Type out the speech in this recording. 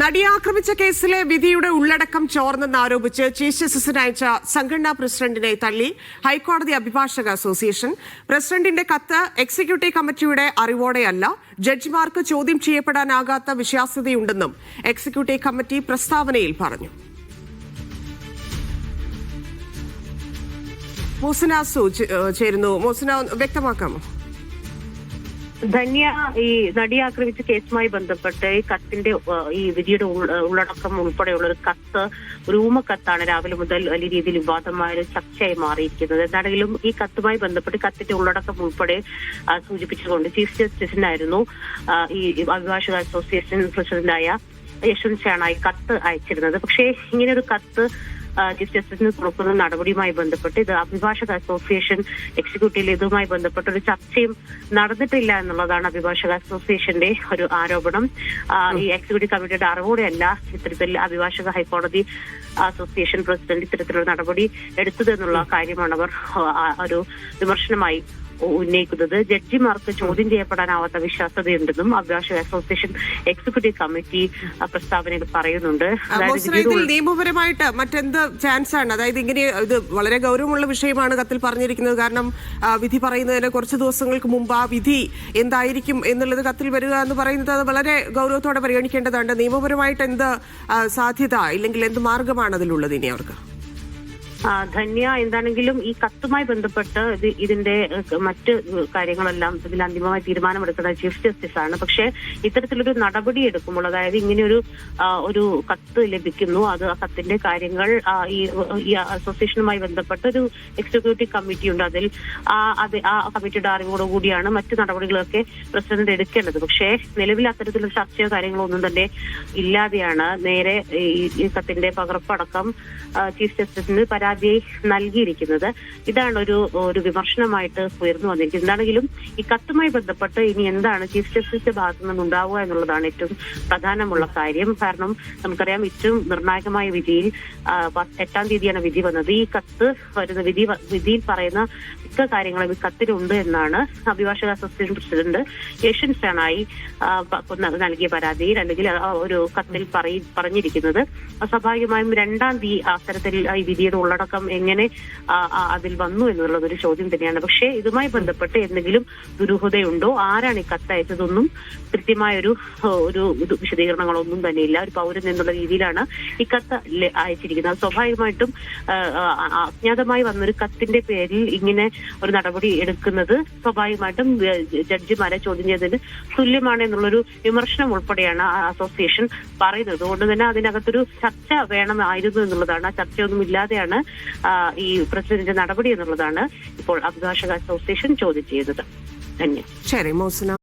നടിയെ ആക്രമിച്ച കേസിലെ വിധിയുടെ ഉള്ളടക്കം ചോർന്നെന്നാരോപിച്ച് ചീഫ് ജസ്റ്റിസിന് അയച്ച സംഘടനാ പ്രസിഡന്റിനെ തള്ളി ഹൈക്കോടതി അഭിഭാഷക അസോസിയേഷൻ. പ്രസിഡന്റിന്റെ കത്ത് എക്സിക്യൂട്ടീവ് കമ്മിറ്റിയുടെ അറിവോടെയല്ല, ജഡ്ജിമാർക്ക് ചോദ്യം ചെയ്യപ്പെടാനാകാത്ത വിശ്വാസ്യതയുണ്ടെന്നും എക്സിക്യൂട്ടീവ് കമ്മിറ്റി പ്രസ്താവനയിൽ പറഞ്ഞു. മോസിന ചേരുന്നു. മോസിന, വ്യക്തമാക്കാമോ? ധന്യ, ഈ നടിയെ ആക്രമിച്ച കേസുമായി ബന്ധപ്പെട്ട് ഈ കത്തിന്റെ ഈ വിധിയുടെ ഉള്ളടക്കം ഉൾപ്പെടെയുള്ള ഒരു കത്ത്, ഒരു ഊമക്കത്താണ് രാവിലെ മുതൽ വലിയ രീതിയിൽ വിവാദമായ ഒരു ചർച്ചയായി മാറിയിരിക്കുന്നത്. എന്താണെങ്കിലും ഈ കത്തുമായി ബന്ധപ്പെട്ട് കത്തിന്റെ ഉള്ളടക്കം ഉൾപ്പെടെ സൂചിപ്പിച്ചുകൊണ്ട് ചീഫ് ജസ്റ്റിസിനായിരുന്നു ഈ അഭിഭാഷക അസോസിയേഷൻ പ്രസിഡന്റായ യശ്വന്ത് ഷാണായി കത്ത് അയച്ചിരുന്നത്. പക്ഷേ ഇങ്ങനെ ഒരു കത്ത് ചീഫ് ജസ്റ്റിസിന് കൊടുക്കുന്ന നടപടിയുമായി ബന്ധപ്പെട്ട് ഇത് അഭിഭാഷക അസോസിയേഷൻ എക്സിക്യൂട്ടീവിൽ ഇതുമായി ബന്ധപ്പെട്ട ഒരു ചർച്ചയും നടന്നിട്ടില്ല എന്നുള്ളതാണ് അഭിഭാഷക അസോസിയേഷന്റെ ഒരു ആരോപണം. ഈ എക്സിക്യൂട്ടീവ് കമ്മിറ്റിയുടെ അറിവോടെയല്ല ഇത്തരത്തിൽ അഭിഭാഷക ഹൈക്കോടതി അസോസിയേഷൻ പ്രസിഡന്റ് ഇത്തരത്തിലുള്ള നടപടി എടുത്തതെന്നുള്ള കാര്യമാണ് അവർ ഒരു വിമർശനമായി ഉന്നയിക്കുന്നത്. ജഡ്ജിമാർക്ക് ചോദ്യം ചെയ്യപ്പെടാനാവാത്ത വിശ്വാസ്യതയുണ്ടെന്നും അഭിഭാഷക അസോസിയേഷൻ എക്സിക്യൂട്ടീവ് കമ്മിറ്റി പ്രസ്താവനയിൽ പറയുന്നുണ്ട്. നിയമപരമായിട്ട് മറ്റെന്ത് ചാൻസ് ആണ്? അതായത് ഇങ്ങനെ ഇത് വളരെ ഗൗരവമുള്ള വിഷയമാണ് കത്തിൽ പറഞ്ഞിരിക്കുന്നത്. കാരണം വിധി പറയുന്നതിന് കുറച്ച് ദിവസങ്ങൾക്ക് മുമ്പ് ആ വിധി എന്തായിരിക്കും എന്നുള്ളത് കത്തിൽ വരിക എന്ന് പറയുന്നത് അത് വളരെ ഗൗരവത്തോടെ പരിഗണിക്കേണ്ടതുണ്ട്. നിയമപരമായിട്ട് എന്ത് സാധ്യത ഇല്ലെങ്കിൽ എന്ത് മാർഗമാണ് അതിലുള്ളത് ഇനി അവർക്ക്? ധന്യ, എന്താണെങ്കിലും ഈ കത്തുമായി ബന്ധപ്പെട്ട് ഇതിന്റെ മറ്റ് കാര്യങ്ങളെല്ലാം ഇതിൽ അന്തിമമായി തീരുമാനമെടുക്കുന്ന ചീഫ് ജസ്റ്റിസ് ആണ്. പക്ഷേ ഇത്തരത്തിലൊരു നടപടി എടുക്കുമ്പോൾ, അതായത് ഇങ്ങനെയൊരു ഒരു കത്ത് ലഭിക്കുന്നു, അത് ആ കത്തിന്റെ കാര്യങ്ങൾ ഈ അസോസിയേഷനുമായി ബന്ധപ്പെട്ട ഒരു എക്സിക്യൂട്ടീവ് കമ്മിറ്റി ഉണ്ട്, അതിൽ ആ കമ്മിറ്റിയുടെ അറിവോടുകൂടിയാണ് മറ്റു നടപടികളൊക്കെ പ്രസിഡന്റ് എടുക്കേണ്ടത്. പക്ഷേ നിലവിൽ അത്തരത്തിലുള്ള ചർച്ചയോ കാര്യങ്ങളോ ഒന്നും തന്നെ ഇല്ലാതെയാണ് നേരെ ഈ കത്തിന്റെ പകർപ്പടക്കം ചീഫ് ജസ്റ്റിസിന് പരാതിയായി നൽകിയിരിക്കുന്നത്. ഇതാണ് ഒരു വിമർശനമായിട്ട് ഉയർന്നു വന്നിരിക്കുന്നത്. എന്താണെങ്കിലും ഈ കത്തുമായി ബന്ധപ്പെട്ട് ഇനി എന്താണ് ചീഫ് ജസ്റ്റിസിന്റെ ഭാഗത്തു നിന്ന് ഉണ്ടാവുക എന്നുള്ളതാണ് ഏറ്റവും പ്രധാനമുള്ള കാര്യം. കാരണം നമുക്കറിയാം, ഏറ്റവും നിർണായകമായ വിധിയിൽ 8-ാം തീയതിയാണ് വിധി വന്നത്. ഈ കത്ത് വരുന്ന വിധിയിൽ പറയുന്ന മിക്ക കാര്യങ്ങളും ഈ കത്തിലുണ്ട് എന്നാണ് അഭിഭാഷക അസോസിയേഷൻ പ്രസിഡന്റ് യശ്വന്ത് ഷാണായി നൽകിയ പരാതിയിൽ അല്ലെങ്കിൽ ഒരു കത്തിൽ പറഞ്ഞിരിക്കുന്നത്. സ്വാഭാവികമായും 2-ാം തീയതി അത്തരത്തിൽ ഈ വിധിയുടെ ഉള്ളടക്കം എങ്ങനെ അതിൽ വന്നു എന്നുള്ളത് ഒരു ചോദ്യം തന്നെയാണ്. പക്ഷേ ഇതുമായി ബന്ധപ്പെട്ട് എന്തെങ്കിലും ദുരൂഹതയുണ്ടോ, ആരാണ് ഈ കത്ത് അയച്ചതൊന്നും കൃത്യമായ ഒരു വിശദീകരണങ്ങളൊന്നും തന്നെയില്ല. ഒരു പൗരൻ എന്നുള്ള രീതിയിലാണ് ഈ കത്ത് അയച്ചിരിക്കുന്നത്. സ്വാഭാവികമായിട്ടും അജ്ഞാതമായി വന്നൊരു കത്തിന്റെ പേരിൽ ഇങ്ങനെ ഒരു നടപടി എടുക്കുന്നത് സ്വാഭാവികമായിട്ടും ജഡ്ജിമാരെ ചോദ്യം ചെയ്തതിന് തുല്യമാണ് എന്നുള്ളൊരു വിമർശനം ഉൾപ്പെടെയാണ് അസോസിയേഷൻ പറയുന്നത്. അതുകൊണ്ട് തന്നെ അതിനകത്തൊരു ചർച്ച വേണമായിരുന്നു എന്നുള്ളതാണ്. ആ ചർച്ചയൊന്നും ഇല്ലാതെയാണ് ഈ പ്രസിഡന്റ് നടപടി എന്നുള്ളതാണ് ഇപ്പോൾ അഭിഭാഷക അസോസിയേഷൻ ചോദ്യം ചെയ്തത്. ധന്യ. ശരി, മോസിന.